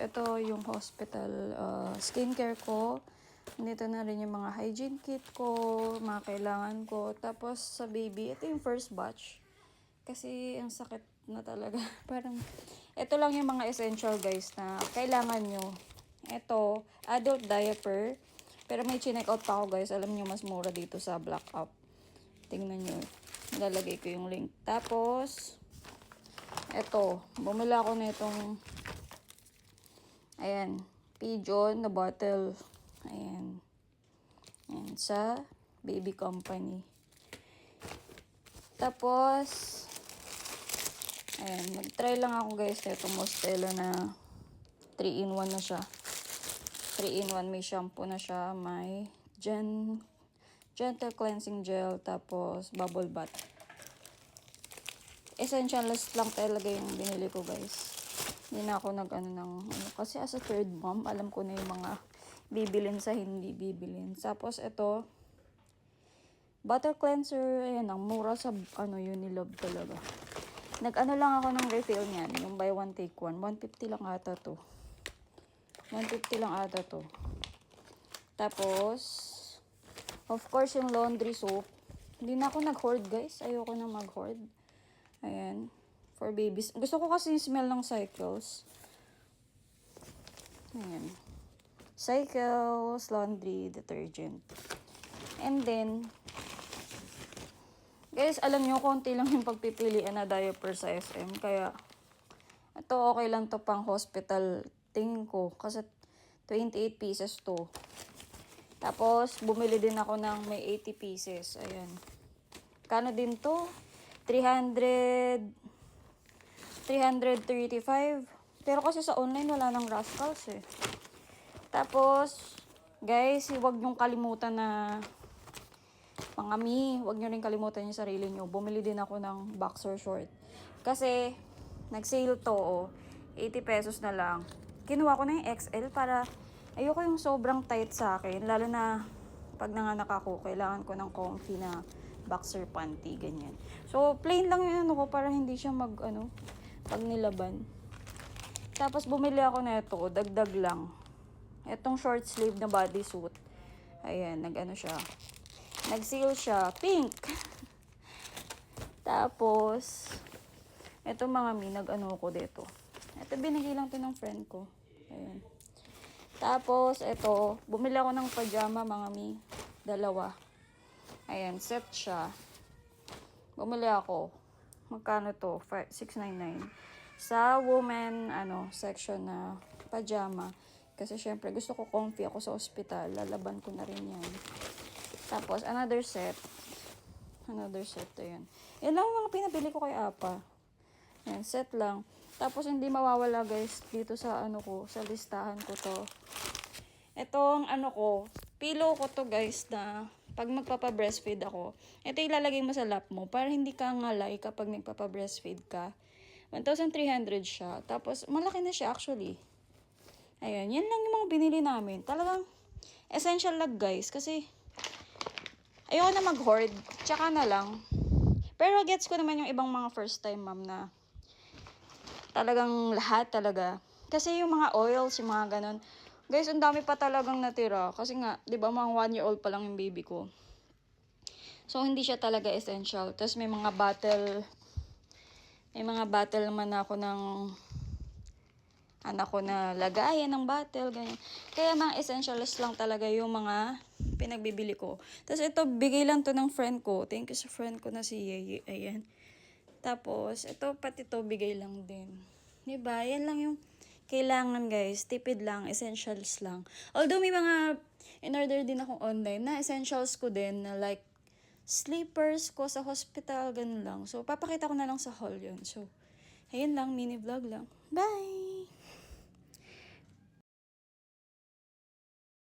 Ito yung hospital skincare ko. Dito na rin yung mga hygiene kit ko, mga kailangan ko. Tapos sa baby, ito yung first batch. Kasi ang sakit na talaga. Parang, ito lang yung mga essential guys na kailangan nyo. Ito, adult diaper. Pero may chinek out pa ako guys. Alam nyo, mas mura dito sa Black Up. Tingnan nyo. Lalagay ko yung link. Tapos, ito, bumili ako nitong ayan, Pigeon na bottle. Ayan. Ayan, sa baby company. Tapos, ayan, nag-try lang ako guys na itong Mostela na 3-in-1 na siya. 3-in-1, may shampoo na siya, may gentle cleansing gel, tapos bubble bath. Essentials lang talaga yung binili ko guys. Hindi na ako kasi as a third mom, alam ko na yung mga bibilin sa hindi bibilin. Tapos ito, butter cleanser, ayan ang mura sa Unilove talaga. Lang ako ng refill niyan, yung buy one take one, 150 lang ata to. 150 lang ata to. Tapos, of course yung laundry soap. Hindi na ako nag-hoard guys, ayoko na mag-hoard. Ayan. For babies. Gusto ko kasi yung smell ng Cycles. Ayan. Cycles, laundry, detergent. And then, guys, alam nyo, konti lang yung pagpipilian na diaper sa SM. Kaya, ito okay lang to pang hospital tingin ko. Kasi 28 pieces to. Tapos, bumili din ako ng may 80 pieces. Ayan. Kano din to? 335. Pero kasi sa online wala nang Rascals eh. Tapos, guys, huwag niyong kalimutan na mga huwag niyo rin kalimutan yung sarili niyo. Bumili din ako ng boxer short. Kasi, nag-sale to, 80 pesos na lang. Kinuha ko na yung XL para ayoko yung sobrang tight sa akin. Lalo na pag nanganak ako, kailangan ko ng comfy na boxer panty, ganyan. So, plain lang yung ko para hindi siya pag nilaban. Tapos, bumili ako na ito, dagdag lang. Itong short sleeve na bodysuit. Ayan, siya. Nag-seal siya, pink. Tapos, ito mga ko dito. Ito, binigay lang to ng friend ko. Ayan. Tapos, ito, bumili ako ng pajama, mga dalawa. Ayan, set siya. Bumili ako. Magkano to? 699. Sa woman, section na pajama. Kasi syempre, gusto ko comfy ako sa ospital. Lalaban ko na rin yan. Tapos, another set. Another set to yun. Yan lang mga pinabili ko kay Apa. Ayan, set lang. Tapos, hindi mawawala guys, dito sa sa listahan ko to. Itong pillow ko to guys na pag magpapa-breastfeed ako, ito ilalagay mo sa lap mo para hindi ka ngalay kapag nagpapa-breastfeed ka. 1,300 siya. Tapos, malaki na siya actually. Ayan, yan lang yung mga binili namin. Talagang essential lang guys kasi ayoko na mag-hoard. Tsaka na lang. Pero gets ko naman yung ibang mga first time mom na talagang lahat talaga. Kasi yung mga oils, yung mga ganon. Guys, ang dami pa talagang natira. Kasi nga, di ba, mga 1-year-old pa lang yung baby ko. So, hindi siya talaga essential. Tapos, may mga bottle naman ako ng, anak ko na lagayan ng bottle, ganyan. Kaya mga essentials lang talaga yung mga pinagbibili ko. Tapos ito, bigay lang to ng friend ko. Thank you sa friend ko na si Yeye. Ayan. Tapos, ito, pati to, bigay lang din. Diba? Yan lang yung kailangan, guys. Tipid lang, essentials lang. Although may mga in-order din akong online na essentials ko din na like sleepers ko sa hospital, ganun lang. So, papakita ko na lang sa haul yun. So, ayun lang, mini vlog lang. Bye!